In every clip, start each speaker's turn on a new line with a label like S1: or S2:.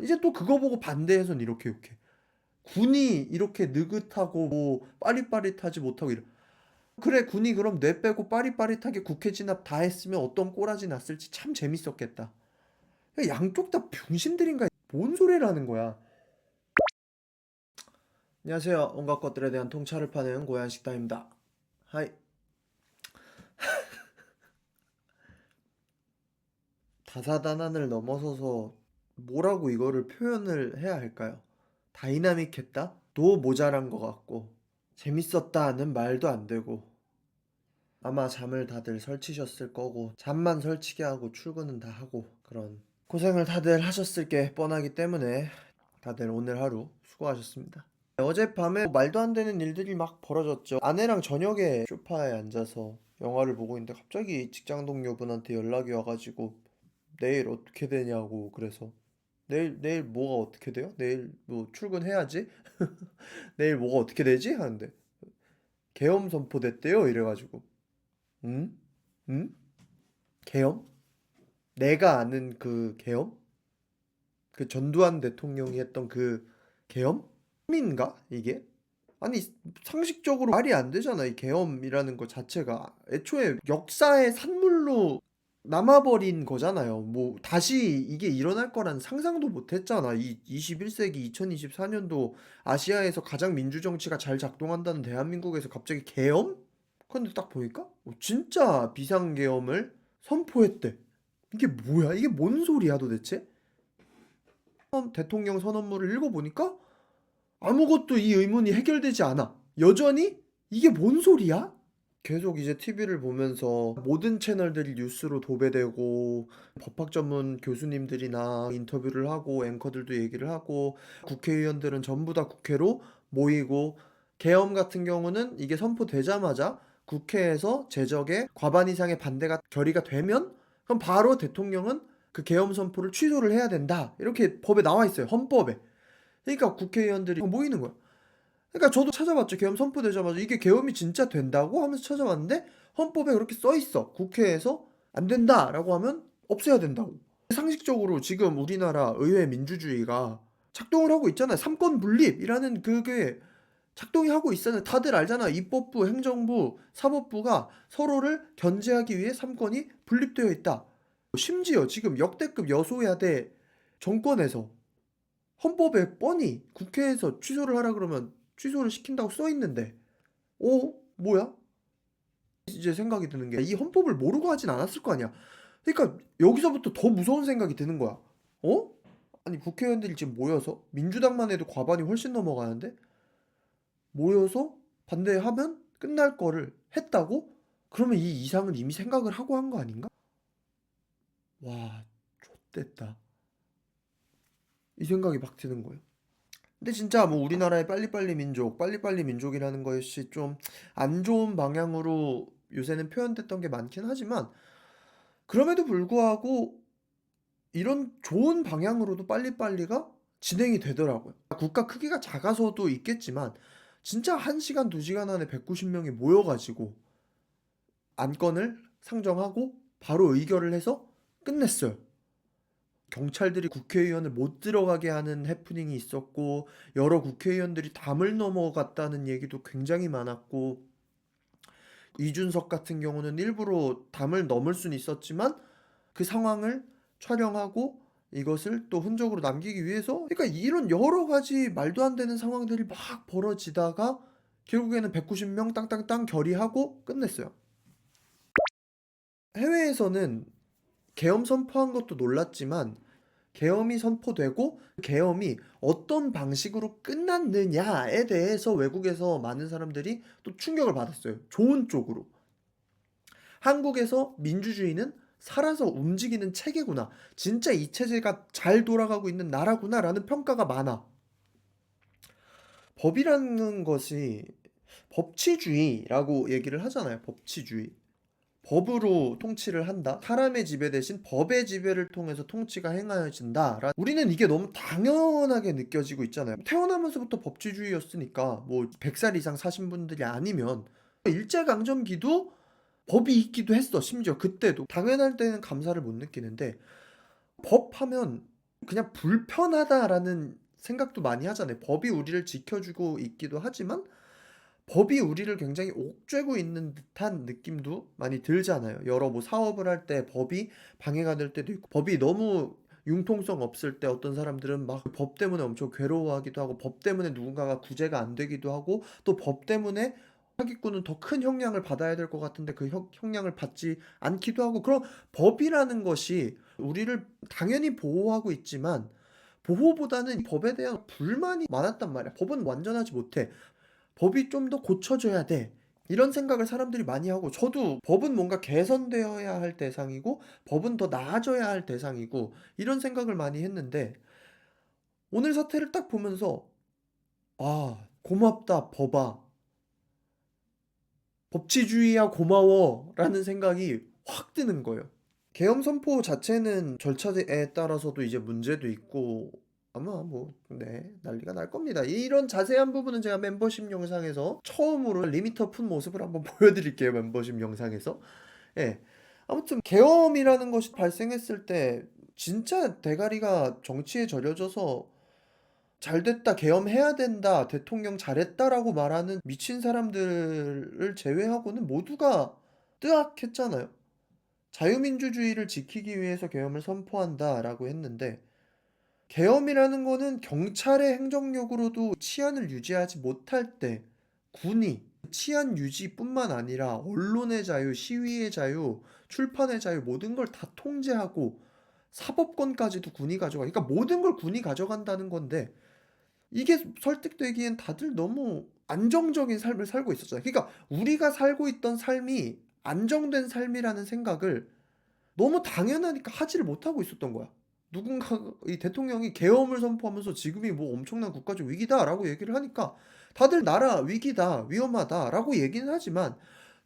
S1: 이제 또 그거 보고 반대해선 이렇게 욕해. 군이 이렇게 느긋하고 뭐 빠릿빠릿하지 못하고 이래. 그래, 군이 그럼 뇌 빼고 빠릿빠릿하게 국회 진압 다 했으면 어떤 꼬라지 났을지 참 재밌었겠다. 양쪽 다 병신들인가? 뭔 소리라는 거야. 안녕하세요. 온갖 것들에 대한 통찰을 파는 고얀 식당입니다. 하이. 다사다난을 넘어서서 뭐라고 이거를 표현을 해야 할까요? 다이나믹했다? 도 모자란 것 같고 재밌었다는 말도 안 되고 아마 잠을 다들 설치셨을 거고 잠만 설치게 하고 출근은 다 하고 그런 고생을 다들 하셨을 게 뻔하기 때문에 다들 오늘 하루 수고하셨습니다. 어젯밤에 말도 안 되는 일들이 막 벌어졌죠. 아내랑 저녁에 소파에 앉아서 영화를 보고 있는데 갑자기 직장 동료분한테 연락이 와가지고 내일 어떻게 되냐고. 그래서 내일 뭐가 어떻게 돼요? 내일 뭐 출근해야지? 내일 뭐가 어떻게 되지? 하는데 계엄 선포됐대요. 이래가지고 응? 응? 계엄? 내가 아는 그 계엄? 그 전두환 대통령이 했던 그 계엄인가? 이게? 아니, 상식적으로 말이 안 되잖아. 이 계엄이라는 것 자체가 애초에 역사의 산물로 남아버린 거잖아요. 뭐 다시 이게 일어날 거란 상상도 못 했잖아. 이 21세기 2024년도 아시아에서 가장 민주 정치가 잘 작동한다는 대한민국에서 갑자기 계엄? 근데 딱 보니까 진짜 비상계엄을 선포했대. 이게 뭐야? 이게 뭔 소리야 도대체? 대통령 선언문을 읽어보니까 아무것도 이 의문이 해결되지 않아. 여전히 이게 뭔 소리야? 계속 이제 TV를 보면서 모든 채널들이 뉴스로 도배되고 법학 전문 교수님들이나 인터뷰를 하고 앵커들도 얘기를 하고 국회의원들은 전부 다 국회로 모이고 계엄 같은 경우는 이게 선포되자마자 국회에서 제적의 과반 이상의 반대가 결의가 되면 그럼 바로 대통령은 그 계엄 선포를 취소를 해야 된다. 이렇게 법에 나와 있어요. 헌법에. 그러니까 국회의원들이 모이는 거야. 그러니까 저도 찾아봤죠. 계엄 선포되자마자 이게 계엄이 진짜 된다고 하면서 찾아봤는데 헌법에 그렇게 써 있어. 국회에서 안 된다라고 하면 없애야 된다고. 상식적으로 지금 우리나라 의회 민주주의가 작동을 하고 있잖아요. 삼권 분립이라는 그게 작동이 하고 있어요. 다들 알잖아. 입법부, 행정부, 사법부가 서로를 견제하기 위해 삼권이 분립되어 있다. 심지어 지금 역대급 여소야대 정권에서 헌법에 뻔히 국회에서 취소를 하라 그러면 취소를 시킨다고 써 있는데, 뭐야? 이제 생각이 드는 게 이 헌법을 모르고 하진 않았을 거 아니야. 그러니까 여기서부터 더 무서운 생각이 드는 거야. 어? 아니 국회의원들이 지금 모여서 민주당만 해도 과반이 훨씬 넘어가는데 모여서 반대하면 끝날 거를 했다고? 그러면 이 이상은 이미 생각을 하고 한 거 아닌가? 와, 좆됐다. 이 생각이 막 드는 거예요. 근데 진짜 뭐 우리나라의 빨리빨리 민족, 빨리빨리 민족이라는 것이 좀 안 좋은 방향으로 요새는 표현됐던 게 많긴 하지만 그럼에도 불구하고 이런 좋은 방향으로도 빨리빨리가 진행이 되더라고요. 국가 크기가 작아서도 있겠지만 진짜 1시간, 2시간 안에 190명이 모여가지고 안건을 상정하고 바로 의결을 해서 끝냈어요. 경찰들이 국회의원을 못 들어가게 하는 해프닝이 있었고 여러 국회의원들이 담을 넘어갔다는 얘기도 굉장히 많았고 이준석 같은 경우는 일부러 담을 넘을 수는 있었지만 그 상황을 촬영하고 이것을 또 흔적으로 남기기 위해서 그러니까 이런 여러 가지 말도 안 되는 상황들이 막 벌어지다가 결국에는 190명 땅땅땅 결의하고 끝냈어요. 해외에서는 계엄 선포한 것도 놀랐지만 계엄이 선포되고 계엄이 어떤 방식으로 끝났느냐에 대해서 외국에서 많은 사람들이 또 충격을 받았어요. 좋은 쪽으로. 한국에서 민주주의는 살아서 움직이는 체계구나. 진짜 이 체제가 잘 돌아가고 있는 나라구나라는 평가가 많아. 법이라는 것이 법치주의라고 얘기를 하잖아요. 법치주의. 법으로 통치를 한다. 사람의 지배 대신 법의 지배를 통해서 통치가 행하여진다. 우리는 이게 너무 당연하게 느껴지고 있잖아요. 태어나면서부터 법치주의였으니까 뭐 100살 이상 사신 분들이 아니면 일제강점기도 법이 있기도 했어. 심지어 그때도 당연할 때는 감사를 못 느끼는데 법하면 그냥 불편하다라는 생각도 많이 하잖아요. 법이 우리를 지켜주고 있기도 하지만 법이 우리를 굉장히 옥죄고 있는 듯한 느낌도 많이 들잖아요. 여러 뭐 사업을 할 때 법이 방해가 될 때도 있고, 법이 너무 융통성 없을 때 어떤 사람들은 막 법 때문에 엄청 괴로워하기도 하고, 법 때문에 누군가가 구제가 안 되기도 하고, 또 법 때문에 사기꾼은 더 큰 형량을 받아야 될 것 같은데 그 형량을 받지 않기도 하고. 그런 법이라는 것이 우리를 당연히 보호하고 있지만 보호보다는 법에 대한 불만이 많았단 말이야. 법은 완전하지 못해. 법이 좀 더 고쳐져야 돼. 이런 생각을 사람들이 많이 하고, 저도 법은 뭔가 개선되어야 할 대상이고, 법은 더 나아져야 할 대상이고, 이런 생각을 많이 했는데, 오늘 사태를 딱 보면서, 아, 고맙다, 법아. 법치주의야, 고마워. 라는 생각이 확 드는 거예요. 계엄 선포 자체는 절차에 따라서도 이제 문제도 있고, 아마 뭐, 네, 난리가 날 겁니다. 이런 자세한 부분은 제가 멤버십 영상에서 처음으로 리미터 푼 모습을 한번 보여드릴게요. 멤버십 영상에서. 예. 아무튼, 계엄이라는 것이 발생했을 때, 진짜 대가리가 정치에 절여져서 잘 됐다, 계엄해야 된다, 대통령 잘했다라고 말하는 미친 사람들을 제외하고는 모두가 뜨악했잖아요. 자유민주주의를 지키기 위해서 계엄을 선포한다라고 했는데, 계엄이라는 거는 경찰의 행정력으로도 치안을 유지하지 못할 때 군이 치안 유지뿐만 아니라 언론의 자유, 시위의 자유, 출판의 자유, 모든 걸 다 통제하고 사법권까지도 군이 가져가. 그러니까 모든 걸 군이 가져간다는 건데, 이게 설득되기엔 다들 너무 안정적인 삶을 살고 있었잖아요. 그러니까 우리가 살고 있던 삶이 안정된 삶이라는 생각을 너무 당연하니까 하지를 못하고 있었던 거야. 누군가, 이 대통령이 계엄을 선포하면서 지금이 뭐 엄청난 국가적 위기다라고 얘기를 하니까 다들 나라 위기다, 위험하다라고 얘기는 하지만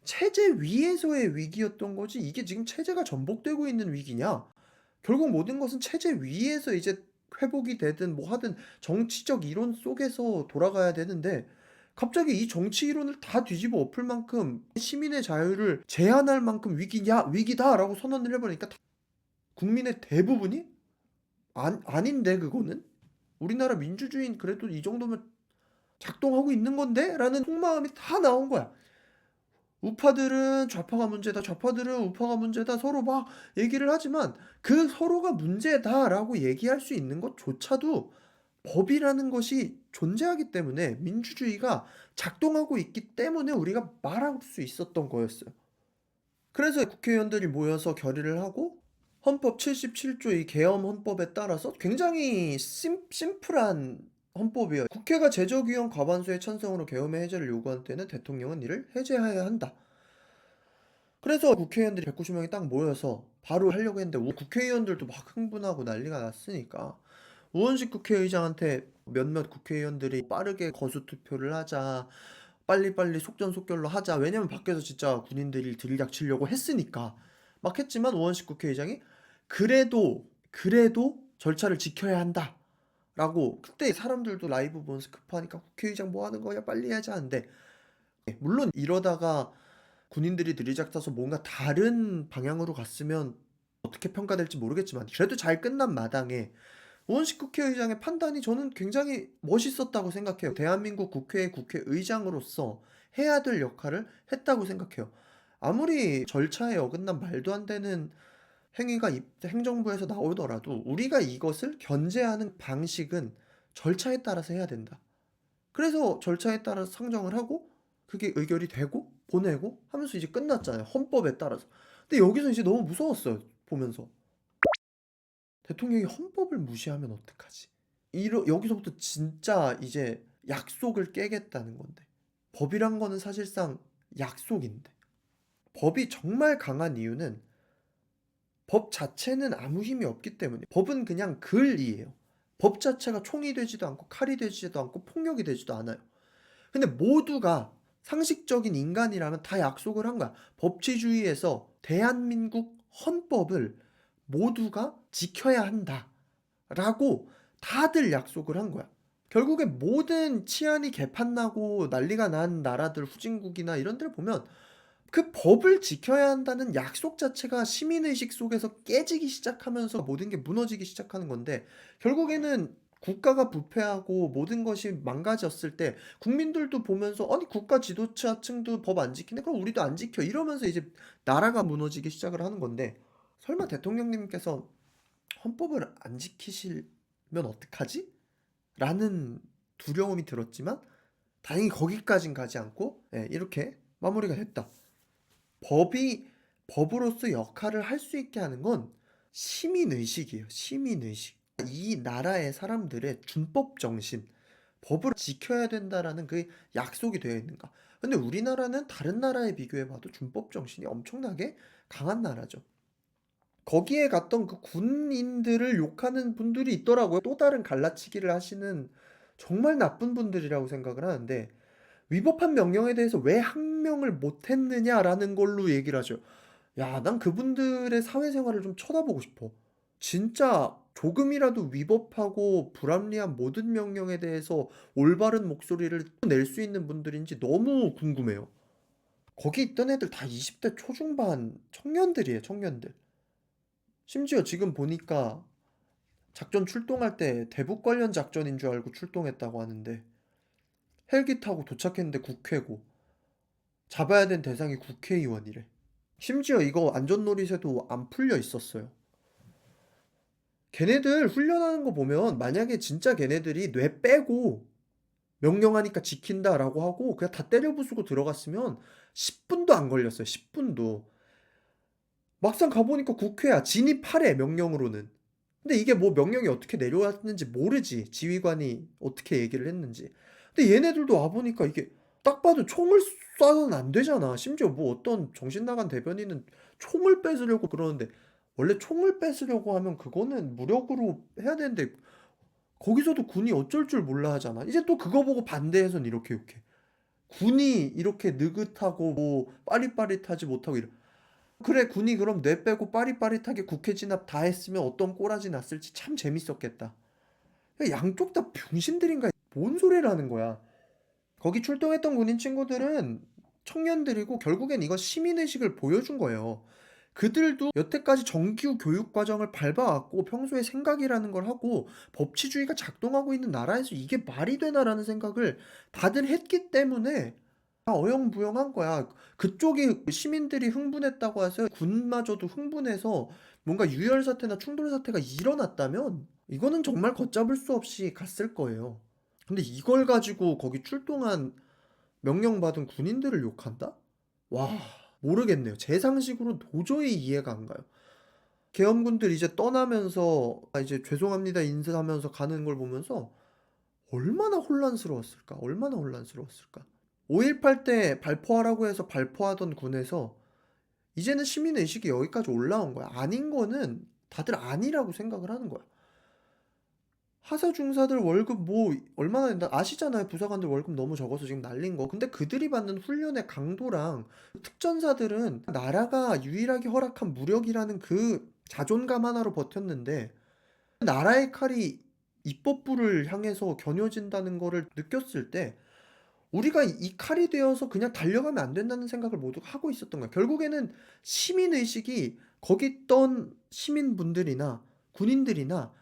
S1: 체제 위에서의 위기였던 거지, 이게 지금 체제가 전복되고 있는 위기냐? 결국 모든 것은 체제 위에서 이제 회복이 되든 뭐 하든 정치적 이론 속에서 돌아가야 되는데, 갑자기 이 정치 이론을 다 뒤집어 엎을 만큼 시민의 자유를 제한할 만큼 위기냐, 위기다라고 선언을 해버리니까 국민의 대부분이 아닌데 그거는 우리나라 민주주의는 그래도 이 정도면 작동하고 있는 건데? 라는 속마음이 다 나온 거야. 우파들은 좌파가 문제다, 좌파들은 우파가 문제다, 서로 막 얘기를 하지만 그 서로가 문제다라고 얘기할 수 있는 것조차도 법이라는 것이 존재하기 때문에, 민주주의가 작동하고 있기 때문에 우리가 말할 수 있었던 거였어요. 그래서 국회의원들이 모여서 결의를 하고 헌법 77조 이 계엄 헌법에 따라서 굉장히 심플한 헌법이에요. 국회가 제적위원 과반수의 찬성으로 계엄의 해제를 요구한 때는 대통령은 이를 해제해야 한다. 그래서 국회의원들이 190명이 딱 모여서 바로 하려고 했는데, 국회의원들도 막 흥분하고 난리가 났으니까 우원식 국회의장한테 몇몇 국회의원들이 빠르게 거수투표를 하자, 빨리빨리 속전속결로 하자, 왜냐면 밖에서 진짜 군인들이 들이닥 치려고 했으니까 막 했지만, 우원식 국회의장이 그래도 절차를 지켜야 한다 라고. 그때 사람들도 라이브 보면서 급하니까 국회의장 뭐 하는 거야, 빨리 해야지 하는데, 물론 이러다가 군인들이 들이닥쳐서 뭔가 다른 방향으로 갔으면 어떻게 평가될지 모르겠지만, 그래도 잘 끝난 마당에 우원식 국회의장의 판단이 저는 굉장히 멋있었다고 생각해요. 대한민국 국회의 국회의장으로서 해야 될 역할을 했다고 생각해요. 아무리 절차에 어긋난 말도 안 되는 행위가 행정부에서 나오더라도 우리가 이것을 견제하는 방식은 절차에 따라서 해야 된다. 그래서 절차에 따라서 상정을 하고 그게 의결이 되고 보내고 하면서 이제 끝났잖아요. 헌법에 따라서. 근데 여기서 이제 너무 무서웠어요. 보면서. 대통령이 헌법을 무시하면 어떡하지? 여기서부터 진짜 이제 약속을 깨겠다는 건데. 법이란 거는 사실상 약속인데. 법이 정말 강한 이유는 법 자체는 아무 힘이 없기 때문에. 법은 그냥 글이에요. 법 자체가 총이 되지도 않고 칼이 되지도 않고 폭력이 되지도 않아요. 근데 모두가 상식적인 인간이라면 다 약속을 한 거야. 법치주의에서 대한민국 헌법을 모두가 지켜야 한다 라고 다들 약속을 한 거야. 결국에 모든 치안이 개판나고 난리가 난 나라들, 후진국이나 이런 데를 보면 그 법을 지켜야 한다는 약속 자체가 시민의식 속에서 깨지기 시작하면서 모든 게 무너지기 시작하는 건데, 결국에는 국가가 부패하고 모든 것이 망가졌을 때 국민들도 보면서 '아니 국가 지도자층도 법 안 지키네. 그럼 우리도 안 지켜.' 이러면서 이제 나라가 무너지기 시작을 하는 건데, 설마 대통령님께서 '헌법을 안 지키시면 어떡하지?' 라는 두려움이 들었지만 다행히 거기까진 가지 않고 이렇게 마무리가 됐다. 법이 법으로서 역할을 할 수 있게 하는 건 시민의식이에요. 시민의식. 이 나라의 사람들의 준법 정신, 법을 지켜야 된다라는 그 약속이 되어 있는가. 근데 우리나라는 다른 나라에 비교해 봐도 준법 정신이 엄청나게 강한 나라죠. 거기에 갔던 그 군인들을 욕하는 분들이 있더라고요. 또 다른 갈라치기를 하시는 정말 나쁜 분들이라고 생각을 하는데, 위법한 명령에 대해서 왜 항명을 못 했느냐라는 걸로 얘기를 하죠. 야, 난 그분들의 사회생활을 좀 쳐다보고 싶어. 진짜 조금이라도 위법하고 불합리한 모든 명령에 대해서 올바른 목소리를 낼 수 있는 분들인지 너무 궁금해요. 거기 있던 애들 다 20대 초중반 청년들이에요, 청년들. 심지어 지금 보니까 작전 출동할 때 대북 관련 작전인 줄 알고 출동했다고 하는데, 헬기 타고 도착했는데 국회고, 잡아야 된 대상이 국회의원이래. 심지어 이거 안전놀이새도 안 풀려 있었어요. 걔네들 훈련하는 거 보면 만약에 진짜 걔네들이 뇌 빼고 명령하니까 지킨다라고 하고 그냥 다 때려 부수고 들어갔으면 10분도 안 걸렸어요. 10분도. 막상 가보니까 국회야. 진입하래, 명령으로는. 근데 이게 뭐 명령이 어떻게 내려왔는지 모르지. 지휘관이 어떻게 얘기를 했는지. 근데 얘네들도 와보니까 이게 딱 봐도 총을 쏴서는 안 되잖아. 심지어 뭐 어떤 정신 나간 대변인은 총을 뺏으려고 그러는데, 원래 총을 뺏으려고 하면 그거는 무력으로 해야 되는데 거기서도 군이 어쩔 줄 몰라 하잖아. 이제 또 그거 보고 반대해선 이렇게 욕해. 군이 이렇게 느긋하고 뭐 빠릿빠릿하지 못하고 이래. 그래, 군이 그럼 뇌 빼고 빠릿빠릿하게 국회 진압 다 했으면 어떤 꼬라지 났을지 참 재밌었겠다. 양쪽 다 병신들인가? 뭔 소리라는 거야. 거기 출동했던 군인 친구들은 청년들이고 결국엔 이거 시민의식을 보여준 거예요. 그들도 여태까지 정규 교육 과정을 밟아왔고 평소에 생각이라는 걸 하고 법치주의가 작동하고 있는 나라에서 이게 말이 되나라는 생각을 다들 했기 때문에 다 어영부영한 거야. 그쪽이 시민들이 흥분했다고 해서 군마저도 흥분해서 뭔가 유혈 사태나 충돌 사태가 일어났다면 이거는 정말 걷잡을 수 없이 갔을 거예요. 근데 이걸 가지고 거기 출동한 명령받은 군인들을 욕한다? 와, 모르겠네요. 제 상식으로 도저히 이해가 안 가요. 계엄군들 이제 떠나면서 이제 죄송합니다 인사하면서 가는 걸 보면서 얼마나 혼란스러웠을까? 얼마나 혼란스러웠을까? 5.18 때 발포하라고 해서 발포하던 군에서 이제는 시민의식이 여기까지 올라온 거야. 아닌 거는 다들 아니라고 생각을 하는 거야. 하사 중사들 월급 뭐 얼마나 된다 아시잖아요. 부사관들 월급 너무 적어서 지금 날린 거. 근데 그들이 받는 훈련의 강도랑 특전사들은 나라가 유일하게 허락한 무력이라는 그 자존감 하나로 버텼는데, 나라의 칼이 입법부를 향해서 겨녀진다는 거를 느꼈을 때 우리가 이 칼이 되어서 그냥 달려가면 안 된다는 생각을 모두 하고 있었던 거야. 결국에는 시민의식이 거기 있던 시민분들이나 군인들이나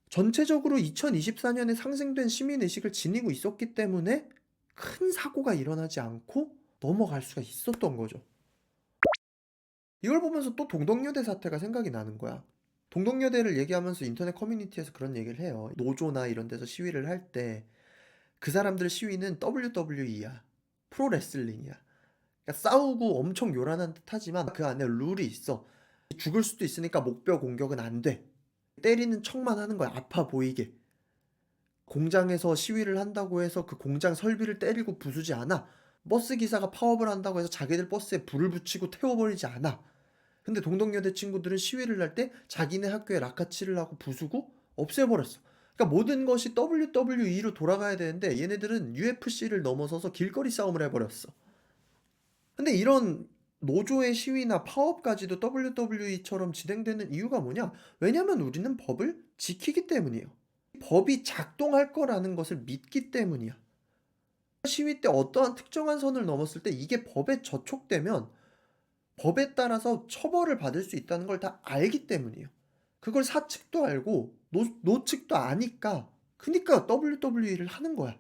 S1: 전체적으로 2024년에 상승된 시민의식을 지니고 있었기 때문에 큰 사고가 일어나지 않고 넘어갈 수가 있었던 거죠. 이걸 보면서 또 동덕여대 사태가 생각이 나는 거야. 동덕여대를 얘기하면서 인터넷 커뮤니티에서 그런 얘기를 해요. 노조나 이런 데서 시위를 할 때 그 사람들 시위는 WWE야. 프로레슬링이야. 그러니까 싸우고 엄청 요란한 듯 하지만 그 안에 룰이 있어. 죽을 수도 있으니까 목뼈 공격은 안 돼. 때리는 척만 하는 거야. 아파 보이게. 공장에서 시위를 한다고 해서 그 공장 설비를 때리고 부수지 않아. 버스 기사가 파업을 한다고 해서 자기들 버스에 불을 붙이고 태워버리지 않아. 근데 동덕여대 친구들은 시위를 할 때 자기네 학교에 라카치를 하고 부수고 없애버렸어. 그러니까 모든 것이 WWE로 돌아가야 되는데 얘네들은 UFC를 넘어서서 길거리 싸움을 해버렸어. 근데 이런 노조의 시위나 파업까지도 WWE처럼 진행되는 이유가 뭐냐? 왜냐면 우리는 법을 지키기 때문이에요. 법이 작동할 거라는 것을 믿기 때문이야. 시위 때 어떠한 특정한 선을 넘었을 때 이게 법에 저촉되면 법에 따라서 처벌을 받을 수 있다는 걸 다 알기 때문이에요. 그걸 사측도 알고 노측도 아니까 그니까 WWE를 하는 거야.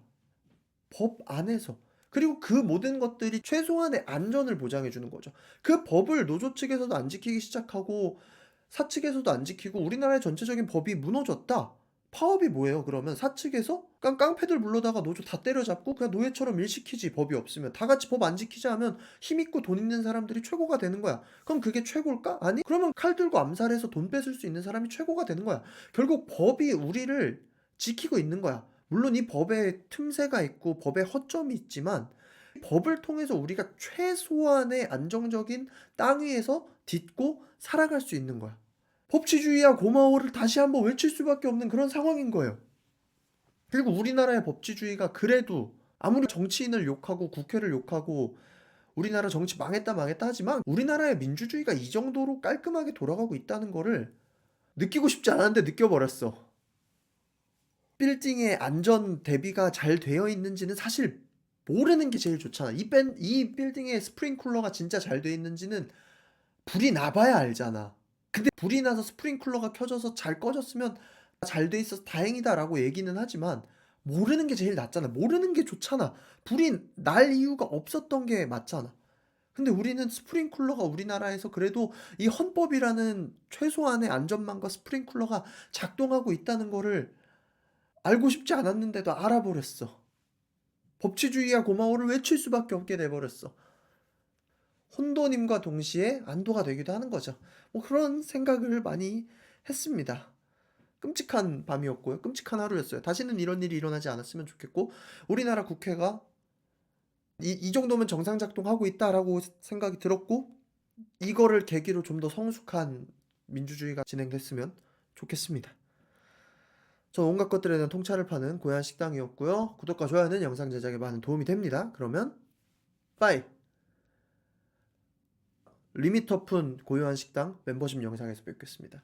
S1: 법 안에서. 그리고 그 모든 것들이 최소한의 안전을 보장해 주는 거죠. 그 법을 노조 측에서도 안 지키기 시작하고 사측에서도 안 지키고 우리나라의 전체적인 법이 무너졌다. 파업이 뭐예요? 그러면 사측에서 깡패들 불러다가 노조 다 때려잡고 그냥 노예처럼 일시키지, 법이 없으면. 다 같이 법 안 지키자 하면 힘 있고 돈 있는 사람들이 최고가 되는 거야. 그럼 그게 최고일까? 아니? 그러면 칼 들고 암살해서 돈 뺏을 수 있는 사람이 최고가 되는 거야. 결국 법이 우리를 지키고 있는 거야. 물론 이 법에 틈새가 있고 법에 허점이 있지만 법을 통해서 우리가 최소한의 안정적인 땅 위에서 딛고 살아갈 수 있는 거야. 법치주의야 고마워를 다시 한번 외칠 수밖에 없는 그런 상황인 거예요. 그리고 우리나라의 법치주의가 그래도 아무리 정치인을 욕하고 국회를 욕하고 우리나라 정치 망했다 망했다 하지만 우리나라의 민주주의가 이 정도로 깔끔하게 돌아가고 있다는 거를 느끼고 싶지 않았는데 느껴버렸어. 빌딩의 안전 대비가 잘 되어 있는지는 사실 모르는 게 제일 좋잖아. 이 빌딩의 스프링쿨러가 진짜 잘 되어 있는지는 불이 나봐야 알잖아. 근데 불이 나서 스프링쿨러가 켜져서 잘 꺼졌으면 잘 돼 있어서 다행이다라고 얘기는 하지만 모르는 게 제일 낫잖아. 모르는 게 좋잖아. 불이 날 이유가 없었던 게 맞잖아. 근데 우리는 스프링쿨러가 우리나라에서 그래도 이 헌법이라는 최소한의 안전망과 스프링쿨러가 작동하고 있다는 거를 알고 싶지 않았는데도 알아버렸어. 법치주의야 고마워를 외칠 수밖에 없게 돼버렸어. 혼돈임과 동시에 안도가 되기도 하는 거죠. 뭐 그런 생각을 많이 했습니다. 끔찍한 밤이었고요. 끔찍한 하루였어요. 다시는 이런 일이 일어나지 않았으면 좋겠고 우리나라 국회가 이 정도면 정상 작동하고 있다라고 생각이 들었고 이거를 계기로 좀 더 성숙한 민주주의가 진행됐으면 좋겠습니다. 전 온갖 것들에 대한 통찰을 파는 고얀 식당이었고요. 구독과 좋아요는 영상 제작에 많은 도움이 됩니다. 그러면 빠이! 리미터푼 고요한 식당 멤버십 영상에서 뵙겠습니다.